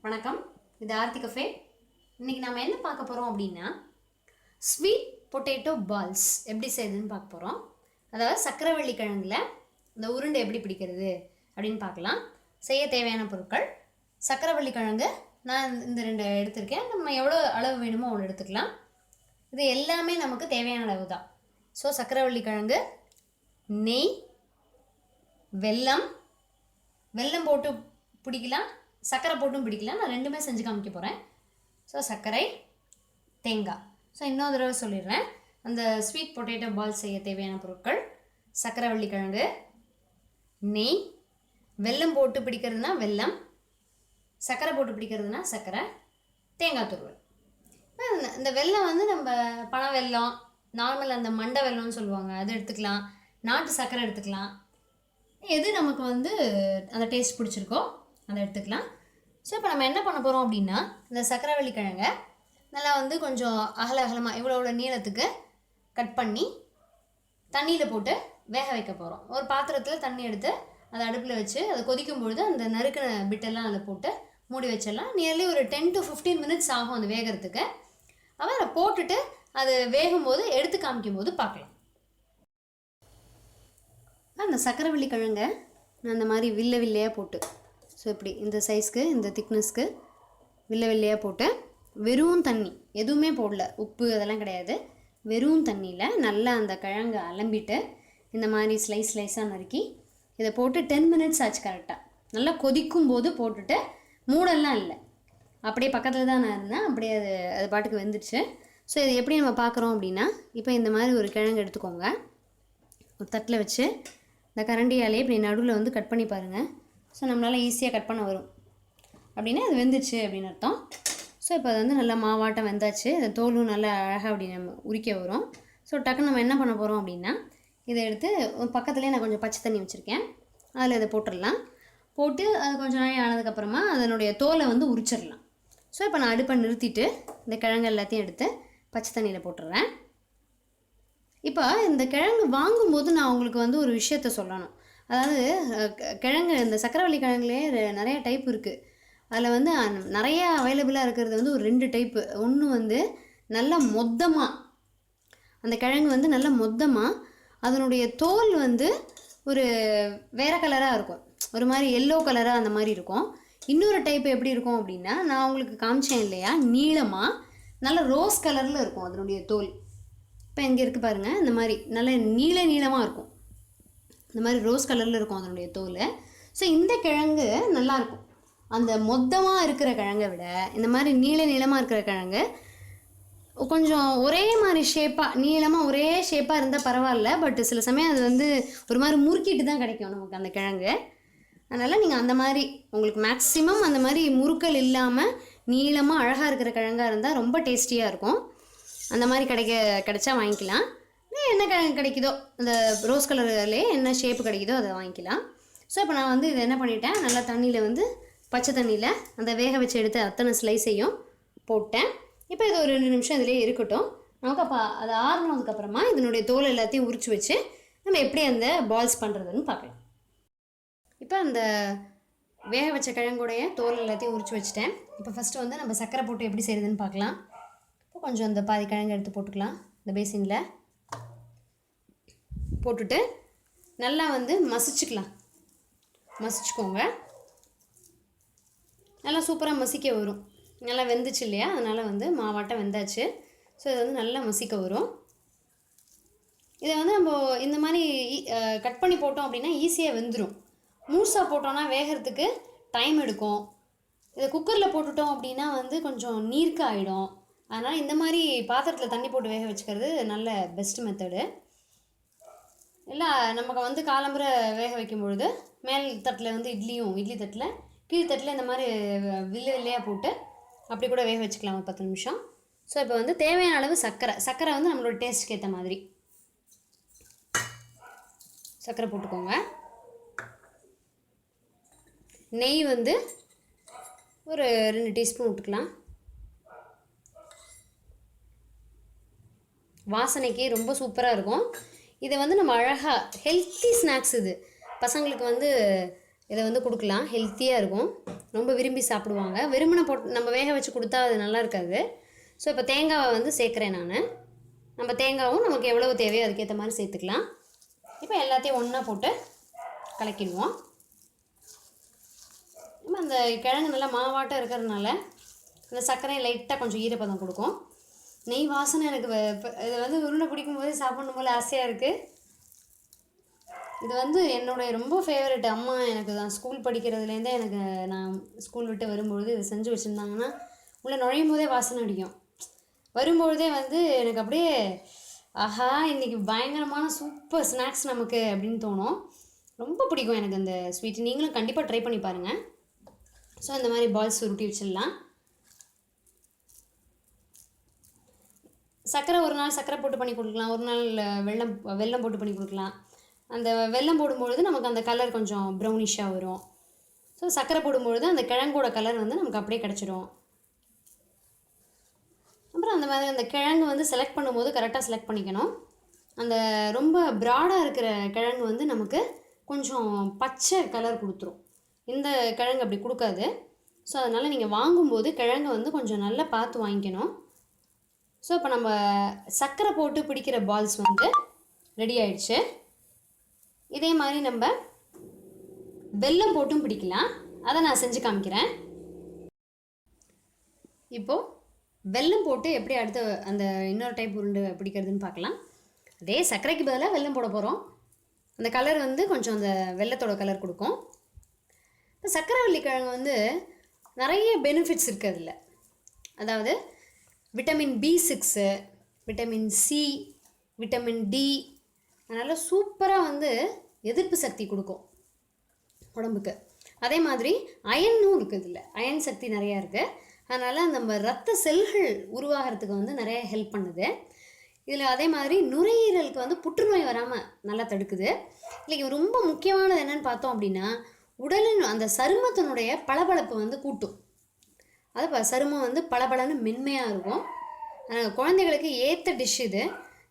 வணக்கம், இது ஆர்த்தி கஃபே. இன்றைக்கி நம்ம என்ன பார்க்க போகிறோம் அப்படின்னா, ஸ்வீட் பொட்டேட்டோ பால்ஸ் எப்படி செய்யுதுன்னு பார்க்க போகிறோம். அதாவது சக்கரவள்ளி கிழங்குல இந்த உருண்டை எப்படி பிடிக்கிறது அப்படின்னு பார்க்கலாம். செய்ய தேவையான பொருட்கள்: சக்கரவள்ளி கிழங்கு நான் இந்த 2 எடுத்திருக்கேன். நம்ம எவ்வளோ அளவு வேணுமோ அவ்வளோ எடுத்துக்கலாம். இது எல்லாமே நமக்கு தேவையான அளவு தான். ஸோ சக்கரவள்ளி கிழங்கு, நெய், வெல்லம் போட்டு பிடிக்கலாம், சர்க்கரை போட்டும் பிடிக்கலாம். நான் 2மே செஞ்சு காமிக்க போகிறேன். ஸோ சர்க்கரை, தேங்காய். ஸோ இன்னொரு தடவை சொல்லிடுறேன். அந்த ஸ்வீட் பொட்டேட்டோ பால் செய்ய தேவையான பொருட்கள்: சக்கரவள்ளி கிழங்கு, நெய், வெல்லம் போட்டு பிடிக்கிறதுனா வெல்லம், சர்க்கரை போட்டு பிடிக்கிறதுனா சர்க்கரை, தேங்காய் துருவல். இந்த வெல்லம் வந்து நம்ம பனை வெல்லம், நார்மல் அந்த மண்டை வெல்லம்னு சொல்லுவாங்க, அது எடுத்துக்கலாம். நாட்டு சர்க்கரை எடுத்துக்கலாம். எது நமக்கு வந்து அந்த டேஸ்ட் பிடிச்சிருக்கோ அதை எடுத்துக்கலாம். ஸோ இப்போ நம்ம என்ன பண்ண போகிறோம் அப்படின்னா, இந்த சக்கரவள்ளி கிழங்கை நல்லா வந்து கொஞ்சம் அகலமாக இவ்வளோ நீளத்துக்கு கட் பண்ணி தண்ணியில் போட்டு வேக வைக்க போகிறோம். ஒரு பாத்திரத்தில் தண்ணி எடுத்து அதை அடுப்பில் வச்சு அதை கொதிக்கும் பொழுது அந்த நறுக்கின பிட்டெல்லாம் அதில் போட்டு மூடி வச்சிடலாம். நியர்லி ஒரு 10 to 15 minutes ஆகும் அது வேகிறதுக்கு. அவன் அதை போட்டுட்டு அது வேகும்போது எடுத்து காமிக்கும் போது பார்க்கலாம். அந்த சக்கரவள்ளி கிழங்கை நான் அந்த மாதிரி வில்லையாக போட்டு, ஸோ இப்படி இந்த சைஸ்க்கு இந்த திக்னஸ்க்கு வில்லையாக போட்டு வெறும் தண்ணி எதுவுமே போடல, உப்பு அதெல்லாம் கிடையாது, வெறும் தண்ணியில் நல்லா அந்த கிழங்கு அலம்பிட்டு இந்த மாதிரி ஸ்லைஸாக நறுக்கி இதை போட்டு 10 minutes ஆச்சு கரெக்டாக. நல்லா கொதிக்கும் போது போட்டுட்டு, மூடெல்லாம் இல்லை, அப்படியே பக்கத்தில் தான் நான் இருந்தேன், அப்படியே அது பாட்டுக்கு வெந்துடுச்சு. ஸோ இது எப்படி நம்ம பார்க்குறோம் அப்படின்னா, இப்போ இந்த மாதிரி ஒரு கிழங்கு எடுத்துக்கோங்க, ஒரு தட்டில் வச்சு இந்த கரண்டியாலே இப்படி நடுவில் வந்து கட் பண்ணி பாருங்கள். ஸோ நம்மளால் ஈஸியாக கட் பண்ண வரும். அப்படின்னா அது வெந்துச்சு அப்படின்னு அர்த்தம். ஸோ இப்போ அது வந்து நல்லா மாவாட்டம் வெந்தாச்சு, அந்த தோலும் நல்லா அழகாக அப்படி நம்ம உரிக்க வரும். ஸோ டக்குன்னு நம்ம என்ன பண்ண போகிறோம் அப்படின்னா, இதை எடுத்து பக்கத்துலேயே நான் கொஞ்சம் பச்சை தண்ணி வச்சுருக்கேன், அதில் இதை போட்டுடலாம். போட்டு அது கொஞ்சம் நாள் ஆனதுக்கப்புறமா அதனுடைய தோலை வந்து உரிச்சிடலாம். ஸோ இப்போ நான் அடுப்பை நிறுத்திட்டு இந்த கிழங்கு எல்லாத்தையும் எடுத்து பச்சை தண்ணியில் போட்டுடுறேன். இப்போ இந்த கிழங்கு வாங்கும்போது நான் உங்களுக்கு வந்து ஒரு விஷயத்த சொல்லணும். அதாவது கிழங்கு, இந்த சக்கரவள்ளி கிழங்குலேயே நிறைய டைப் இருக்குது. அதில் வந்து நிறையா அவைலபிளாக இருக்கிறது வந்து ஒரு 2 டைப்பு. ஒன்று வந்து நல்ல மொத்தமாக, அந்த கிழங்கு வந்து நல்ல மொத்தமாக அதனுடைய தோல் வந்து ஒரு வேறு கலராக இருக்கும், ஒரு மாதிரி எல்லோ கலராக அந்த மாதிரி இருக்கும். இன்னொரு டைப் எப்படி இருக்கும் அப்படின்னா, நான் உங்களுக்கு காமிச்சேன் இல்லையா, நீளமாக நல்ல ரோஸ் கலரில் இருக்கும் அதனுடைய தோல். இப்போ இங்கே இருக்குது பாருங்கள், இந்த மாதிரி நல்ல நீளமாக இருக்கும், இந்த மாதிரி ரோஸ் கலரில் இருக்கும் அதனுடைய தோல். ஸோ இந்த கிழங்கு நல்லாயிருக்கும். அந்த மொத்தமாக இருக்கிற கிழங்கை விட இந்த மாதிரி நீளமாக இருக்கிற கிழங்கு கொஞ்சம் ஒரே மாதிரி ஷேப்பாக, நீளமாக ஒரே ஷேப்பாக இருந்தால் பரவாயில்ல. பட் சில சமயம் அது வந்து ஒரு மாதிரி முறுக்கிட்டு தான் கிடைக்கும் நமக்கு அந்த கிழங்கு. அதனால் நீங்கள் அந்த மாதிரி உங்களுக்கு மேக்ஸிமம் அந்த மாதிரி முறுக்கல் இல்லாமல் நீளமாக அழகாக இருக்கிற கிழங்காக இருந்தால் ரொம்ப டேஸ்டியாக இருக்கும். அந்த மாதிரி கிடைச்சா வாங்கிக்கலாம். என்ன கிழங்கு கிடைக்குதோ, அந்த ரோஸ் கலர்லேயே என்ன ஷேப்பு கிடைக்குதோ அதை வாங்கிக்கலாம். ஸோ இப்போ நான் வந்து இதை என்ன பண்ணிட்டேன், நல்லா தண்ணியில் வந்து பச்சை தண்ணியில் அந்த வேக வச்சு எடுத்து அத்தனை ஸ்லைஸையும் போட்டேன். இப்போ இது ஒரு 2 நிமிஷம் இதிலே இருக்கட்டும். நமக்கு அப்போ அது ஆறுனதுக்கப்புறமா இதனுடைய தோல் எல்லாத்தையும் உரிச்சு வச்சு நம்ம எப்படி அந்த பால்ஸ் பண்ணுறதுன்னு பார்க்கலாம். இப்போ அந்த வேக வச்ச கிழங்குடைய தோல் எல்லாத்தையும் உரிச்சு வச்சுட்டேன். இப்போ ஃபஸ்ட்டு வந்து நம்ம சர்க்கரை போட்டு எப்படி செய்கிறதுன்னு பார்க்கலாம். இப்போ கொஞ்சம் அந்த பாதி கிழங்கு எடுத்து போட்டுக்கலாம். இந்த பேசினில் போட்டுட்டு நல்லா வந்து மசிச்சுக்கோங்க. நல்லா சூப்பராக மசிக்க வரும். நல்லா வெந்துச்சு இல்லையா, அதனால் வந்து மாவாட்டம் வெந்தாச்சு. ஸோ இது வந்து நல்லா மசிக்க வரும். இதை வந்து நம்ம இந்த மாதிரி கட் பண்ணி போட்டோம் அப்படின்னா ஈஸியாக வெந்துடும். முழுசாக போட்டோன்னா வேகிறதுக்கு டைம் எடுக்கும். இதை குக்கரில் போட்டுட்டோம் அப்படின்னா வந்து கொஞ்சம் நீர்க்க ஆகிடும். அதனால் இந்த மாதிரி பாத்திரத்தில் தண்ணி போட்டு வேக வச்சுக்கிறது நல்ல பெஸ்ட் மெத்தடு. இல்லை நமக்கு வந்து காலம்புரை வேக வைக்கும் பொழுது மேல் தட்டில் வந்து இட்லி தட்டில், கீழ் தட்டில் இந்த மாதிரி வில்லையாக போட்டு அப்படி கூட வேக வச்சுக்கலாம் ஒரு 10 நிமிஷம். ஸோ இப்போ வந்து தேவையான அளவு சர்க்கரை வந்து நம்மளோட டேஸ்ட்டுக்கு ஏற்ற மாதிரி சர்க்கரை போட்டுக்கோங்க. நெய் வந்து ஒரு 2 டீஸ்பூன் விட்டுக்கலாம். வாசனைக்கு ரொம்ப சூப்பராக இருக்கும். இதை வந்து நம்ம அழகாக ஹெல்த்தி ஸ்நாக்ஸ், இது பசங்களுக்கு வந்து இதை வந்து கொடுக்கலாம், ஹெல்த்தியாக இருக்கும், ரொம்ப விரும்பி சாப்பிடுவாங்க. வெறுமனை போட்டு நம்ம வேக வச்சு கொடுத்தா அது நல்லா இருக்காது. ஸோ இப்போ தேங்காவை வந்து சேர்க்குறேன் நான். நம்ம தேங்காவும் நமக்கு எவ்வளவு தேவையோ அதுக்கேற்ற மாதிரி சேர்த்துக்கலாம். இப்போ எல்லாத்தையும் ஒன்றா போட்டு கலக்கிடுவோம். நம்ம அந்த கிழங்கு நல்லா மாவாட்டம் இருக்கிறதுனால அந்த சர்க்கரை லைட்டாக கொஞ்சம் ஈரப்பதம் கொடுக்கும். நெய் வாசனை எனக்கு இதை வந்து உருண்டை பிடிக்கும் போதே சாப்பிடணும் போல் ஆசையாக இருக்குது. இது வந்து என்னுடைய ரொம்ப ஃபேவரெட். அம்மா எனக்கு தான் ஸ்கூல் படிக்கிறதுலேருந்தே எனக்கு, நான் ஸ்கூல் விட்டு வரும்பொழுது இதை செஞ்சு வச்சுருந்தாங்கன்னா உள்ளே நுழையும் போதே வாசனை அடிக்கும். வரும்பொழுதே வந்து எனக்கு அப்படியே ஆஹா இன்றைக்கி பயங்கரமான சூப்பர் ஸ்நாக்ஸ் நமக்கு அப்படின்னு தோணும். ரொம்ப பிடிக்கும் எனக்கு அந்த ஸ்வீட். நீங்களும் கண்டிப்பாக ட்ரை பண்ணி பாருங்கள். ஸோ இந்த மாதிரி பால்ஸ் உருட்டி வச்சிடலாம். சர்க்கரை ஒரு நாள் சர்க்கரை போட்டு பண்ணி கொடுக்கலாம், ஒரு நாள் வெல்லம் போட்டு பண்ணி கொடுக்கலாம். அந்த வெல்லம் போடும்பொழுது நமக்கு அந்த கலர் கொஞ்சம் ப்ரௌனிஷாக வரும். ஸோ சர்க்கரை போடும்பொழுது அந்த கிழங்கோட கலர் வந்து நமக்கு அப்படியே கிடச்சிடும். அப்புறம் அந்த மாதிரி அந்த கிழங்கு வந்து செலக்ட் பண்ணும்போது கரெக்டாக செலக்ட் பண்ணிக்கணும். அந்த ரொம்ப ப்ராடாக இருக்கிற கிழங்கு வந்து நமக்கு கொஞ்சம் பச்சை கலர் கொடுத்துரும். இந்த கிழங்கு அப்படி கொடுக்காது. ஸோ அதனால் நீங்கள் வாங்கும்போது கிழங்கு வந்து கொஞ்சம் நல்லா பார்த்து வாங்கிக்கணும். ஸோ இப்போ நம்ம சர்க்கரை போட்டு பிடிக்கிற பால்ஸ் வந்து ரெடி ஆயிடுச்சு. இதே மாதிரி நம்ம வெல்லம் போட்டும் பிடிக்கலாம். அதை நான் செஞ்சு காமிக்கிறேன். இப்போது வெல்லம் போட்டு எப்படி அடுத்த அந்த இன்னொரு டைப் உருண்டை பிடிக்கிறதுன்னு பார்க்கலாம். அதே சர்க்கரைக்கு பதிலாக வெல்லம் போட போகிறோம். அந்த கலர் வந்து கொஞ்சம் அந்த வெல்லத்தோட கலர் கொடுக்கும். இப்போ சர்க்கரைவள்ளி கிழங்கு வந்து நிறைய பெனிஃபிட்ஸ் இருக்குது அதில். அதாவது vitamin B6, vitamin C, vitamin D, அதனால் சூப்பராக வந்து எதிர்ப்பு சக்தி கொடுக்கும் உடம்புக்கு. அதே மாதிரி அயனும் இருக்குது இதில். அயன் சக்தி நிறையா இருக்குது. அதனால் நம்ம ரத்த செல்கள் உருவாகிறதுக்கு வந்து நிறைய ஹெல்ப் பண்ணுது. இதில் அதே மாதிரி நுரையீரலுக்கு வந்து புற்றுநோய் வராமல் நல்லா தடுக்குது. இல்லை ரொம்ப முக்கியமானது என்னென்னு பார்த்தோம் அப்படின்னா உடலின் அந்த சருமத்தினுடைய பளபளப்பு வந்து கூட்டும். அது சருமம் வந்து பளபளன்னு மென்மையாக இருக்கும். குழந்தைகளுக்கு ஏற்ற டிஷ் இது.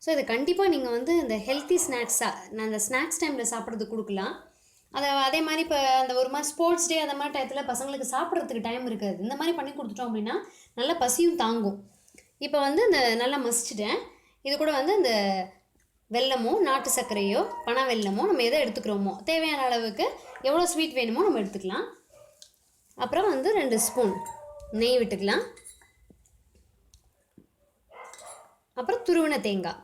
ஸோ இதை கண்டிப்பாக நீங்கள் வந்து இந்த ஹெல்த்தி ஸ்நாக்ஸாக நான் அந்த ஸ்நாக்ஸ் டைமில் சாப்பிட்றதுக்கு கொடுக்கலாம். அதே மாதிரி இப்போ அந்த ஒரு மாதிரி ஸ்போர்ட்ஸ் டே அந்த மாதிரி டயத்தில் பசங்களுக்கு சாப்பிட்றதுக்கு டைம் இருக்காது. இந்த மாதிரி பண்ணி கொடுத்துட்டோம் அப்படின்னா நல்லா பசியும் தாங்கும். இப்போ வந்து இந்த நல்லா மசிச்சிட்டேன். இது கூட வந்து இந்த வெல்லமோ நாட்டு சர்க்கரையோ பனை வெல்லமோ நம்ம எதை எடுத்துக்கிறோமோ தேவையான அளவுக்கு எவ்வளோ ஸ்வீட் வேணுமோ நம்ம எடுத்துக்கலாம். அப்புறம் வந்து 2 ஸ்பூன் நெய் விட்டுக்கலாம். அப்புறம் துருவின தேங்காய்.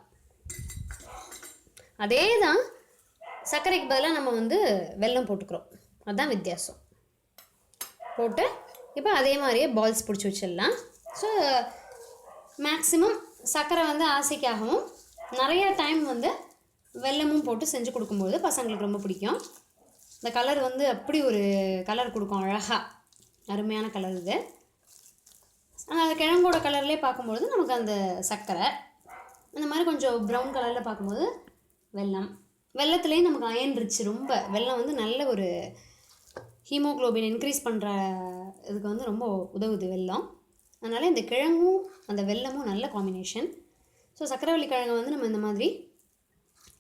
அதே தான் சர்க்கரைக்கு பதிலாக நம்ம வந்து வெல்லம் போட்டுக்கிறோம். அதுதான் வித்தியாசம். போட்டு இப்போ அதே மாதிரியே பால்ஸ் பிடிச்சி வச்சிடலாம். ஸோ மேக்ஸிமம் சர்க்கரை வந்து ஆசைக்காகவும் நிறைய டைம் வந்து வெல்லமும் போட்டு செஞ்சு கொடுக்கும்போது பசங்களுக்கு ரொம்ப பிடிக்கும். இந்த கலர் வந்து அப்படி ஒரு கலர் கொடுக்கும், அழகாக அருமையான கலர் இது. ஆனால் அந்த கிழங்கோட கலர்லேயே பார்க்கும்பொழுது நமக்கு அந்த சர்க்கரை, அந்த மாதிரி கொஞ்சம் ப்ரௌன் கலரில் பார்க்கும்போது வெல்லத்துலேயும் நமக்கு அயன் ரிச். ரொம்ப வெல்லம் வந்து நல்ல ஒரு ஹீமோக்ளோபின் இன்க்ரீஸ் பண்ணுற இதுக்கு வந்து ரொம்ப உதவுது வெல்லம். அதனால் இந்த கிழங்கும் அந்த வெல்லமும் நல்ல காம்பினேஷன். ஸோ சர்க்கரைவள்ளி கிழங்கு வந்து நம்ம இந்த மாதிரி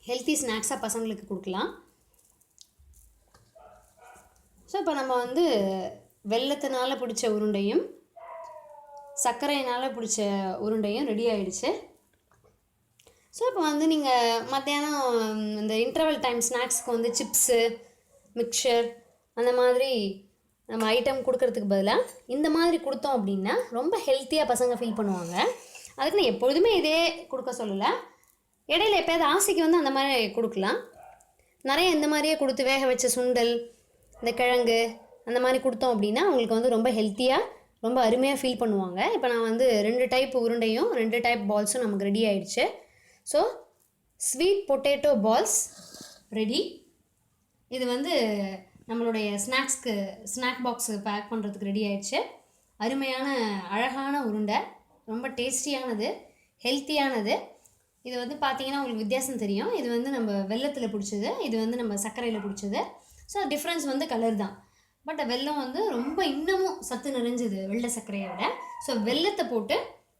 ஹெல்த்தி ஸ்நாக்ஸாக பசங்களுக்கு கொடுக்கலாம். ஸோ இப்போ நம்ம வந்து வெல்லத்தினால் பிடிச்ச உருண்டையும் சர்க்கரையினால் பிடிச்ச உருண்டையும் ரெடி ஆகிடுச்சு. ஸோ இப்போ வந்து நீங்கள் மத்தியானம் இந்த இன்டர்வல் டைம் ஸ்நாக்ஸ்க்கு வந்து சிப்ஸு மிக்சர் அந்த மாதிரி நம்ம ஐட்டம் கொடுக்கறதுக்கு பதிலாக இந்த மாதிரி கொடுத்தோம் அப்படின்னா ரொம்ப ஹெல்த்தியாக பசங்க ஃபீல் பண்ணுவாங்க. அதுக்கு நான் எப்பொழுதுமே இதே கொடுக்க சொல்லலை. இடையில எப்போயாவது ஆசைக்கு வந்து அந்த மாதிரி கொடுக்கலாம். நிறைய இந்த மாதிரியே கொடுத்து வேக வச்ச சுண்டல் இந்த கிழங்கு அந்த மாதிரி கொடுத்தோம் அப்படின்னா அவங்களுக்கு வந்து ரொம்ப ஹெல்த்தியாக ரொம்ப அருமையாக ஃபீல் பண்ணுவாங்க. இப்போ நான் வந்து 2 டைப் உருண்டையும் 2 டைப் பால்ஸும் நமக்கு ரெடி ஆகிடுச்சு. So sweet potato balls ready. இது வந்து நம்மளுடைய ஸ்நாக் பாக்ஸு பேக் பண்ணுறதுக்கு ரெடி ஆகிடுச்சு. அருமையான அழகான உருண்டை, ரொம்ப டேஸ்டியானது, ஹெல்த்தியானது. இது வந்து பார்த்திங்கன்னா உங்களுக்கு வித்தியாசம் தெரியும். இது வந்து நம்ம வெல்லத்தில் பிடிச்சது, இது வந்து நம்ம சர்க்கரையில் பிடிச்சது. ஸோ டிஃப்ரென்ஸ் வந்து கலர் தான். பட் வெல்லம் வந்து ரொம்ப இன்னமும் சத்து நிறைஞ்சது வெள்ளை சர்க்கரையை விட. ஸோ வெல்லத்தை போட்டு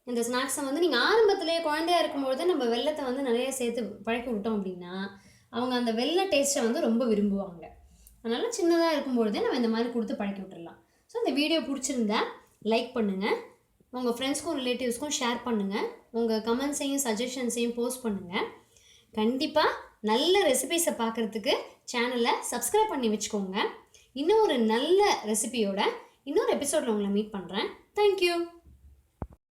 இந்த ஸ்நாக்ஸை வந்து நீங்கள் ஆரம்பத்திலேயே குழந்தையாக இருக்கும்பொழுது நம்ம வெல்லத்தை வந்து நிறைய சேர்த்து பழக்கி விட்டோம் அப்படின்னா அவங்க அந்த வெள்ளை டேஸ்ட்டை வந்து ரொம்ப விரும்புவாங்க. அதனால் சின்னதாக இருக்கும்பொழுதே நம்ம இந்த மாதிரி கொடுத்து பழக்கி விட்டுடலாம். ஸோ இந்த வீடியோ பிடிச்சிருந்தா லைக் பண்ணுங்கள், உங்கள் ஃப்ரெண்ட்ஸ்க்கும் ரிலேட்டிவ்ஸ்க்கும் ஷேர் பண்ணுங்கள், உங்கள் கமெண்ட்ஸையும் சஜஷன்ஸையும் போஸ்ட் பண்ணுங்கள். கண்டிப்பாக நல்ல ரெசிபீஸை பார்க்குறதுக்கு சேனலை சப்ஸ்கிரைப் பண்ணி வச்சுக்கோங்க. இன்னும் ஒரு நல்ல ரெசிபியோட இன்னொரு எபிசோடில் உங்களை மீட் பண்ணுறேன். தேங்க்யூ.